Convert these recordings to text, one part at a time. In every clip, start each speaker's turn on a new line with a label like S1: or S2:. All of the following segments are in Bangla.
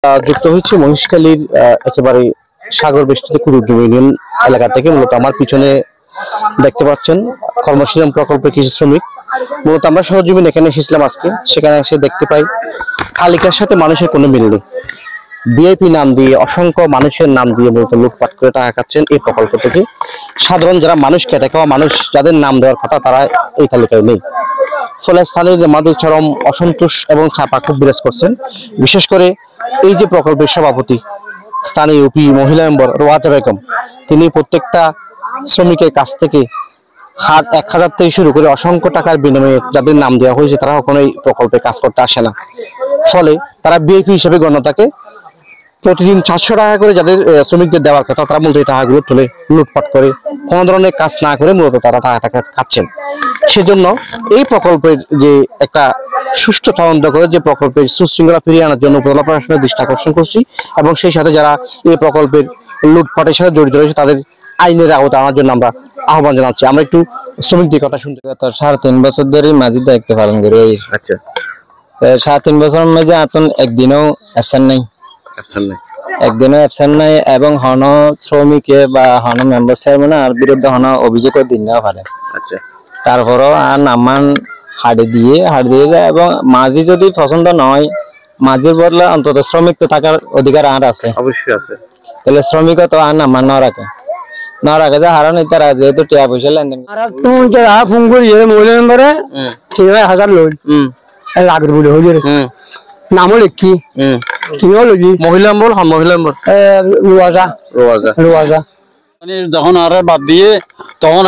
S1: যুক্ত হচ্ছে মহেশখালীর একেবারে সাগর বেষ্টিত কুরুদ্র ইউনিয়ন এলাকা থেকে। মূলত আমার পিছনে দেখতে পাচ্ছেন কর্মসংস্থান প্রকল্পের কৃষি শ্রমিক। মূলত আমরা সহজীবন এখানে এসেছিলাম আজকে, সেখানে এসে দেখতে পাই তালিকার সাথে মানুষের কোনো মিল নেই। বিআইপি নাম দিয়ে অসংখ্য মানুষের নাম দিয়ে মূলত লুটপাট করে টাকা খাচ্ছেন এই প্রকল্প থেকে। সাধারণ যারা মানুষ খেটে খাওয়া মানুষ, যাদের নাম দেওয়ার কথা, তারা এই তালিকায় নেই। ফলে স্থানীয়দের মাঝে চরম অসন্তোষ এবং চাপা খুব বিরাজ করছেন। বিশেষ করে এই যে প্রকল্পের সভাপতি স্থানীয় ইউপি মহিলা মেম্বার রোয়াজা বেগম, তিনি প্রত্যেকটা শ্রমিকের কাছ থেকে 1,000 থেকে শুরু করে অসংখ্য টাকার বিনিময়ে যাদের নাম দেওয়া হয়েছে তারা কখনো এই প্রকল্পে কাজ করতে আসে না। ফলে তারা বিআইপি হিসেবে গণ্য থাকে। প্রতিদিন 400 টাকা করে যাদের শ্রমিকদের দেওয়ার কথা, তারা মূলত এই টাকাগুলো তুলে লুটপাট করে কোনো ধরনের কাজ না করে মূলত তারা টাকা খাচ্ছেন। সেজন্য এই প্রকল্পের যে একটা সুষ্ঠু তদন্ত করে যে প্রকল্পের সুশৃঙ্খলা ফিরিয়ে আনার জন্য উপজেলা প্রশাসনের দৃষ্টি আকর্ষণ করছি, এবং সেই সাথে যারা এই প্রকল্পের লুটপাটের সাথে জড়িত রয়েছে তাদের আইনের আওতায় আনার জন্য আমরা আহ্বান জানাচ্ছি। আমরা একটু শ্রমিকদের কথা শুনতে।
S2: 3.5 বছর ধরে মাঝি দায়িত্ব পালন করি।
S1: আচ্ছা,
S2: 3.5 বছরের মাঝে আতন একদিনও অ্যাবসেন্ট নাই, একদিনও অ্যাবসেন্ট নাই। এবং হন শ্রমিকে বা হন মেম্বার চেয়ারম্যান আর বিরুদ্ধে হন অভিযোগ দিন নেওয়া পারে।
S1: আচ্ছা,
S2: তারপরও আর নামান হাড়ি দিয়ে যায়। এবং মাঝি যদি পছন্দ নয়, মাঝির বদলে অন্তত শ্রমিক তো থাকার অধিকার আর আছে,
S1: অবশ্যই আছে।
S2: তাহলে শ্রমিক তো আর নামান না রাখে যে হারান তারা যেহেতু টিয়া পয়সা লেনদেন
S3: ফোন করি মহিলা মেম্বারে 1000 লোক আগের বলে হয়ে নামও লিখি
S1: মহিলা মেম্বার। হ্যাঁ, মহিলা মেম্বার
S3: রোয়াজা
S4: যখন আর বাদ দিয়ে তখন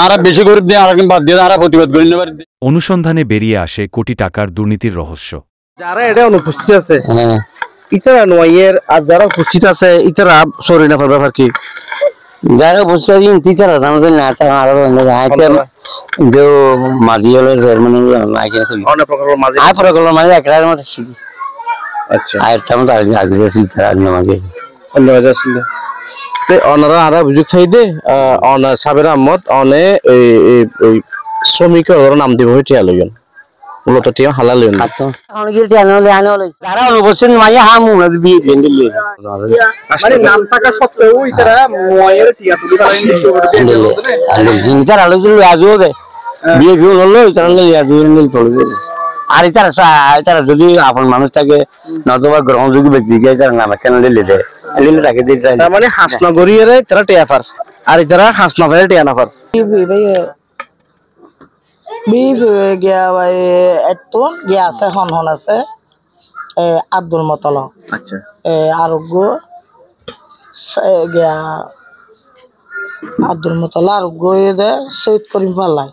S4: আর বেশি গরিব দিয়ে আর বাদ দিয়ে আর প্রতিবাদ করে নেবার।
S5: অনুসন্ধানে বেরিয়ে আসে কোটি টাকার দুর্নীতির রহস্য।
S1: যারা এটা অনুপস্থিত আছে ইতারা নয়ের, আর যারা উপস্থিত আছে ইতারা সরি না ব্যাপার কি
S2: যারা বসে টিচার আমাদের না আরো যে মাঝি হলো চেয়ারম্যান
S1: অনেক প্রকল্প মাঝে
S2: প্রকল্প মানে একরার মতো।
S1: আচ্ছা,
S2: আরেকটা মতো আগে ছিল তারা মাঝে
S1: অন্য বাজার ছিল। ওনারা আর অভিযোগ চাইদে সাবের আহমদ অনে এই শ্রমিকের নাম দিব টিয়া লইন, মূলত টিয়া হালাল লইন
S2: যারা অনুপস্থিত মাঝে হা মুখ
S3: মানে নাম থাকা সত্ত্বেও ইতারা ময়ের টিয়া তুলি
S2: তারা আলোচনা আজও দেয় বিয়ে ভিউ হলো তারা আর তারা যদি আপন মানুষ থাকে নতুবা গ্রহণযোগ্য ব্যক্তি গিয়ে তারা নাম কেন লিলে দেয়, লিলে তাকে দিতে চায়।
S1: মানে হাসনাগরিয়ে তারা টিয়া ফার, আর তারা হাসনাফারে টিয়া না ফার।
S6: গিয়া আছে হন আছে আব্দুল মতল।
S1: আচ্ছা,
S6: আরোগ্য গিয়া আব্দুল মতল আরোগ্য দে সৈয়দ করিম পাল্লাই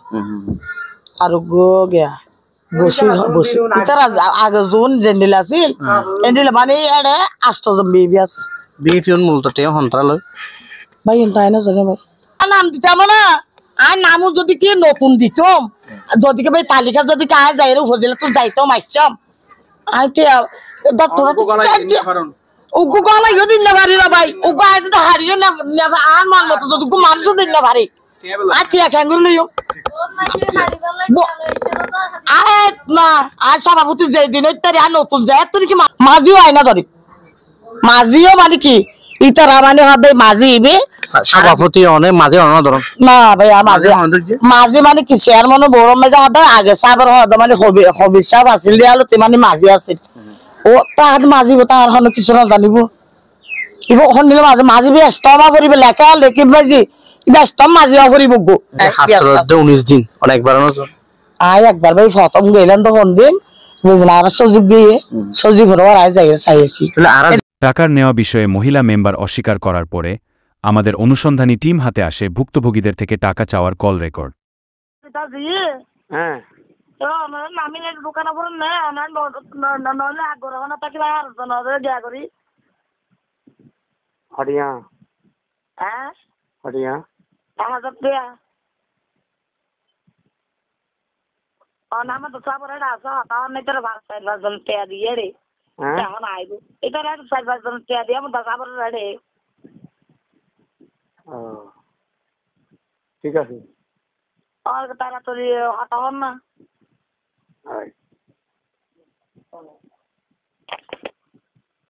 S6: আরোগ্য গিয়া বসি বসি তারা আগে যোন জেন্ডিল আছিল এন্ডিল মানে এড়ে 8 জন বিবি আছে।
S1: বিএফি মূলত টিয়া হন্ত্রালয়
S6: ভাই তাই না জানে ভাই নাম দিতাম না। আর নামও যদি কি নতুন দিতাম, যদি ভাই তালিকা যদি কাজ যাই উপজেলা তো যাইতাম মাইছাম আর উগু গলাই দিন না পারি না ভাই, উগু আজ তো হারিয়ে না আর মান মতো যদি মানুষ দিন না পারি আর টিয়া খেঙ্গুর লইও না। আর সভাপতি যেদিন আর নতুন যায় তুই কি মাঝিও হয় না ধরি মাঝিও মানে কি ইতারা মানে হবে মাঝি ইবে
S1: সভাপতি অনেক মাঝে অন্য ধরন
S6: না ভাই মাঝে মাঝে মানে কি চেয়ারম্যান বড় মেজা হতে আগে সাহেবের হতে মানে হবি সাহেব আছিল দিয়ালো তে মানে মাঝি আছিল ও তাহাত মাঝি তাহার হন কিছু না জানিব ইব ওখান দিলে মাঝে মাঝি ব্যস্ত মা করিবে লেখা লেখি মাঝি ব্যস্ত মাঝি করিব গো
S1: 19 দিন অনেক বাড়ানো
S6: আয় একবার ভাই প্রথম গেলেন তো কোন দিন যেদিন আর সজীব দিয়ে সজীব হওয়ার আয় যাই চাইছি।
S5: টাকার নেওয়া বিষয়ে মহিলা মেম্বার অস্বীকার করার পরে আমাদের অনুসন্ধানী টিম হাতে আসে ভুক্তভোগীদের থেকে টাকা চাওয়ার কল রেকর্ড।
S6: হ্যাঁ আমি দোকানে পড়েন না নইলে আগ্রহ থাকি ভাই আর দেয়া করি
S3: হরিয়া
S6: হ্যাঁ
S3: হরিয়া
S6: 1000 টাকা আমার তো সাবরে আছে তাহলে নাই তোর 4-5 জন টাকা দিয়ে রে এখন আইবো এটা 4-5 জন টাকা দিয়ে আমার সাবরে রে।
S3: ঠিক আছে
S6: আর তাড়াতাড়ি হটাও না।